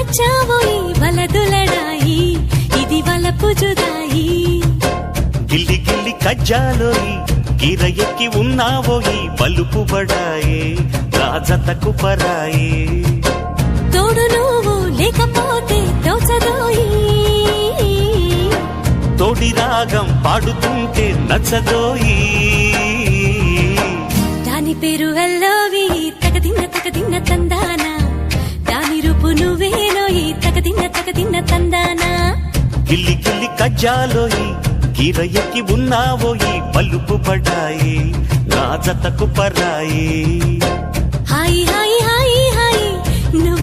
తెచ్చావోయి వలదులడాయి ఇది వలపు జుదాయి గిల్లి గిల్లి కజ్జాలోయి గిర ఎక్కి ఉన్నావోయి బలుపు బడాయి రాజతకు పరాయి తోడు నువ్వు లేకపోతే తోచదోయి తోడి రాగం పాడుతుంటే నచ్చదోయి దాని పేరు అల్లోవి తగదిన్న తందానా దాని రూపు నువ్వేనోయి తగదిన్న తందానా గిల్లి గిల్లి కజ్జాలోయి గిర ఎక్కి ఉన్నావోయి బలుపు బడాయి రాజతకు పరాయి హాయి హాయి